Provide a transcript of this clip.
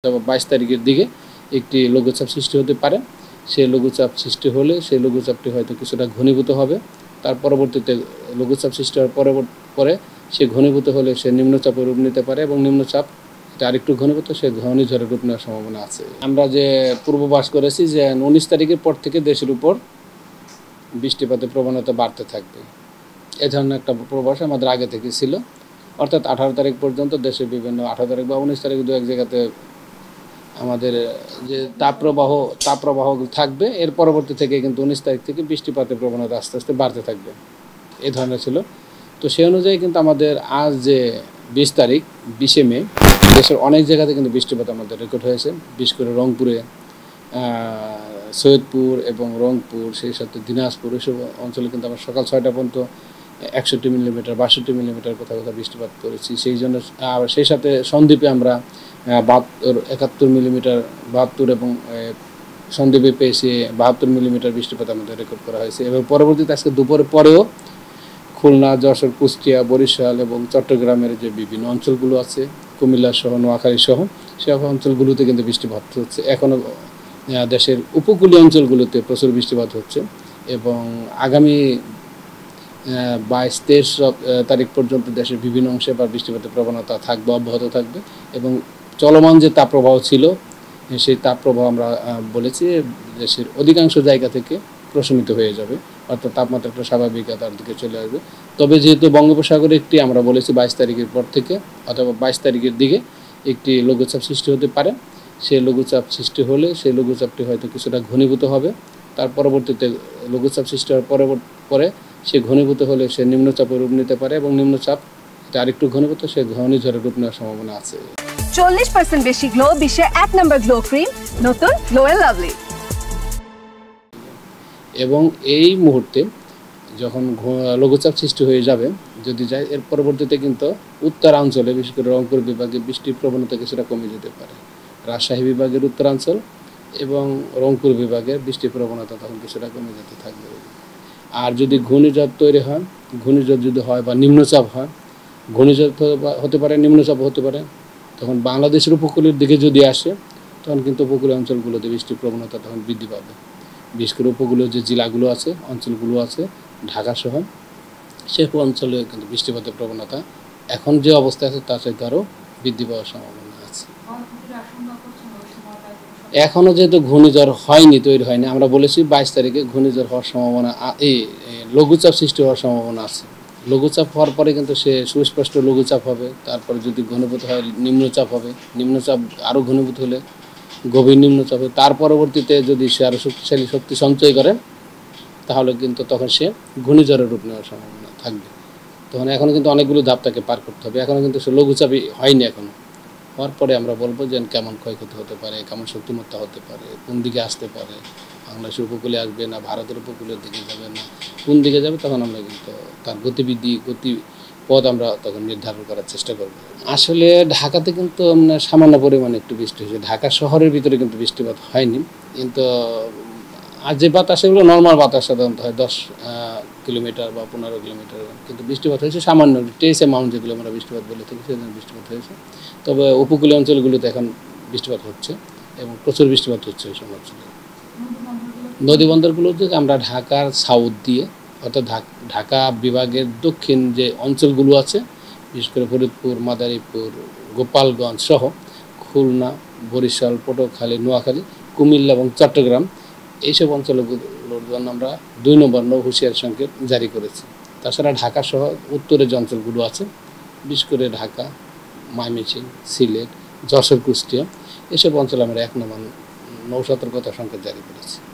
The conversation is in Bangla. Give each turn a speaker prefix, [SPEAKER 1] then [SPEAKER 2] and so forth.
[SPEAKER 1] 22 তারিখের দিকে একটি লঘুচাপ সৃষ্টি হতে পারে। সেই লঘুচাপ সৃষ্টি হলে সেই লঘুচাপটি হয়তো কিছুটা ঘনীভূত হবে। তার পরবর্তীতে লঘুচাপ সৃষ্টি হওয়ার পরে সে ঘনীভূত হলে সে নিম্নচাপের রূপ নিতে পারে এবং নিম্নচাপ আরেকটু ঘনীভূত সে ঘূর্ণিঝড়ের রূপ নেওয়ার সম্ভাবনা আছে। আমরা যে পূর্বাভাস করেছি যে 19 তারিখের পর থেকে দেশের উপর বৃষ্টিপাতের প্রবণতা বাড়তে থাকবে। এ ধরনের একটা পূর্বাভাস আমাদের আগে থেকে ছিল। অর্থাৎ 18 তারিখ পর্যন্ত দেশের বিভিন্ন 18 তারিখ বা 19 তারিখ দু এক জায়গাতে আমাদের যে তাপপ্রবাহ থাকবে। এর পরবর্তী থেকে কিন্তু 19 তারিখ থেকে বৃষ্টিপাতের প্রবণতা আস্তে আস্তে বাড়তে থাকবে, এই ধরনের ছিল। তো সেই অনুযায়ী কিন্তু আমাদের আজ যে 20 তারিখ 20শে মে দেশের অনেক জায়গাতে কিন্তু বৃষ্টিপাত আমাদের রেকর্ড হয়েছে। বিশেষ করে রংপুরে, সৈয়দপুর এবং রংপুর, সেই সাথে দিনাজপুর, এসব অঞ্চলে কিন্তু আমরা সকাল 6টা পর্যন্ত 61 মিলিমিটার 62 মিলিমিটার কোথাও কোথাও বৃষ্টিপাত করেছি। সেই জন্য সেই সাথে সন্দ্বীপে আমরা 71 মিলিমিটার 72 এবং সন্দ্বীপে পেয়েছি 72 মিলিমিটার বৃষ্টিপাত আমাদের রেকর্ড করা হয়েছে। এবং পরবর্তীতে আজকে দুপুরের পরেও খুলনা, যশোর, কুষ্টিয়া, বরিশাল এবং চট্টগ্রামের যে বিভিন্ন অঞ্চলগুলো আছে, কুমিল্লা সহ নোয়াখালী সহ সব অঞ্চলগুলোতে কিন্তু বৃষ্টিপাত হচ্ছে। এখনও দেশের উপকূলীয় অঞ্চলগুলোতে প্রচুর বৃষ্টিপাত হচ্ছে এবং আগামী 22-23 তারিখ পর্যন্ত দেশের বিভিন্ন অংশে বা বৃষ্টিপাতের প্রবণতা থাকবে, অব্যাহত থাকবে। এবং চলমান যে তাপপ্রবাহ ছিল সেই তাপপ্রবাহ আমরা বলেছি দেশের অধিকাংশ জায়গা থেকে প্রশমিত হয়ে যাবে, অর্থাৎ তাপমাত্রাটা স্বাভাবিকতার দিকে চলে আসবে। তবে যেহেতু বঙ্গোপসাগরে একটি আমরা বলেছি 22 তারিখের পর থেকে অথবা 22 তারিখের দিকে একটি লঘুচাপ সৃষ্টি হতে পারে। সেই লঘুচাপ সৃষ্টি হলে সেই লঘুচাপটি হয়তো কিছুটা ঘনীভূত হবে। তার পরবর্তীতে লঘুচাপ সৃষ্টি হওয়ার পরে সে ঘনীভূত হলে সে নিম্নচাপের রূপ নিতে পারে এবং নিম্নচাপ আরেকটু ঘনীভূত সে ঘূর্ণিঝড়ের রূপ নেওয়ার সম্ভাবনা আছে।
[SPEAKER 2] 40% বেশি গ্লো, বিশ্বের 1 নম্বর গ্লো ক্রিম, নতুন গ্লো এন্ড লাভলি।
[SPEAKER 1] এবং এই মুহূর্তে যখন লঘুচাপ সৃষ্টি হয়ে যাবে, যদি যায়, এর পরবর্তীতে কিন্তু উত্তরাঞ্চলে বিশেষ করে রংপুর বিভাগে বৃষ্টির প্রবণতা কিছুটা কমে যেতে পারে। রাজশাহী বিভাগের উত্তরাঞ্চল এবং রংপুর বিভাগের বৃষ্টির প্রবণতা তখন কিছুটা কমে যেতে থাকবে। আর যদি ঘূর্ণিঝড় তৈরি হয়, ঘূর্ণিঝড় যদি হয় বা নিম্নচাপ হয়, ঘূর্ণিঝড় হতে পারে, নিম্নচাপ হতে পারে, তখন বাংলাদেশের উপকূলের দিকে যদি আসে তখন কিন্তু উপকূলীয় অঞ্চলগুলোতে বৃষ্টির প্রবণতা তখন বৃদ্ধি পাবে। বিশেষ করে উপকূলীয় যে জেলাগুলো আছে, অঞ্চলগুলো আছে, ঢাকা সহ সেসব অঞ্চলে কিন্তু বৃষ্টিপাতের প্রবণতা এখন যে অবস্থা আছে তার সাথে আরও বৃদ্ধি পাওয়ার সম্ভাবনা আছে। এখনও যেহেতু ঘূর্ণিঝড় তৈরি হয়নি, আমরা বলেছি 22 তারিখে ঘূর্ণিঝড় হওয়ার সম্ভাবনা, এই লঘুচাপ সৃষ্টি হওয়ার সম্ভাবনা আছে। লঘুচাপ হওয়ার পরে কিন্তু সে সুস্পষ্ট লঘুচাপ হবে, তারপরে যদি ঘনীভূত হয় নিম্নচাপ হবে, নিম্নচাপ আরও ঘনীভূত হলে গভীর নিম্নচাপ হবে। তার পরবর্তীতে যদি সে আরও শক্তিশালী শক্তি সঞ্চয় করে তাহলে কিন্তু তখন সে ঘূর্ণিঝড়ের রূপ নেওয়ার সম্ভাবনা থাকবে। তখন এখনও কিন্তু অনেকগুলো ধাপ তাকে পার করতে হবে। এখনও কিন্তু সে লঘুচাপই হয়নি। এখনও হওয়ার পরে আমরা বলবো যে কেমন ক্ষয়ক্ষতি হতে পারে, কেমন শক্তিমত্তা হতে পারে, কোন দিকে আসতে পারে, বাংলাদেশের উপকূলে আসবে না ভারতের উপকূলের দিকে যাবে না কোন দিকে যাবে, তখন আমরা কিন্তু তার গতিপথ আমরা তখন নির্ধারণ করার চেষ্টা করব। আসলে ঢাকাতে কিন্তু সামান্য পরিমাণে একটু বৃষ্টি হয়েছে, ঢাকা শহরের ভিতরে কিন্তু বৃষ্টিপাত হয়নি। কিন্তু আর যে বাতাস, এগুলো নর্মাল বাতাস সাধারণত হয় 10 কিলোমিটার বা 15 কিলোমিটার, কিন্তু বৃষ্টিপাত হয়েছে সামান্য টেস অ্যামাউন্ট, যেগুলো আমরা বৃষ্টিপাত বলে থাকি সেজন্য বৃষ্টিপাত হয়েছে। তবে উপকূলীয় অঞ্চলগুলোতে এখন বৃষ্টিপাত হচ্ছে এবং প্রচুর বৃষ্টিপাত হচ্ছে ওই সব অঞ্চলে। নদী বন্দরগুলোতে আমরা ঢাকার সাউথ দিয়ে, অর্থাৎ ঢাকা বিভাগের দক্ষিণ যে অঞ্চলগুলো আছে, বিশেষ করে ফরিদপুর, মাদারীপুর, গোপালগঞ্জ সহ খুলনা, বরিশাল, পটুয়াখালী, নোয়াখালী, কুমিল্লা এবং চট্টগ্রাম, এইসব অঞ্চলগুলোর জন্য আমরা 2 নম্বর হুঁশিয়ারি সংকেত জারি করেছি। তাছাড়া ঢাকা সহ উত্তরের যে অঞ্চলগুলো আছে, বিশেষ করে ঢাকা, ময়মনসিংহ, সিলেট, যশোর, কুষ্টিয়া, এসব অঞ্চলে আমরা 1 নম্বর সতর্কতা সংকেত জারি করেছি।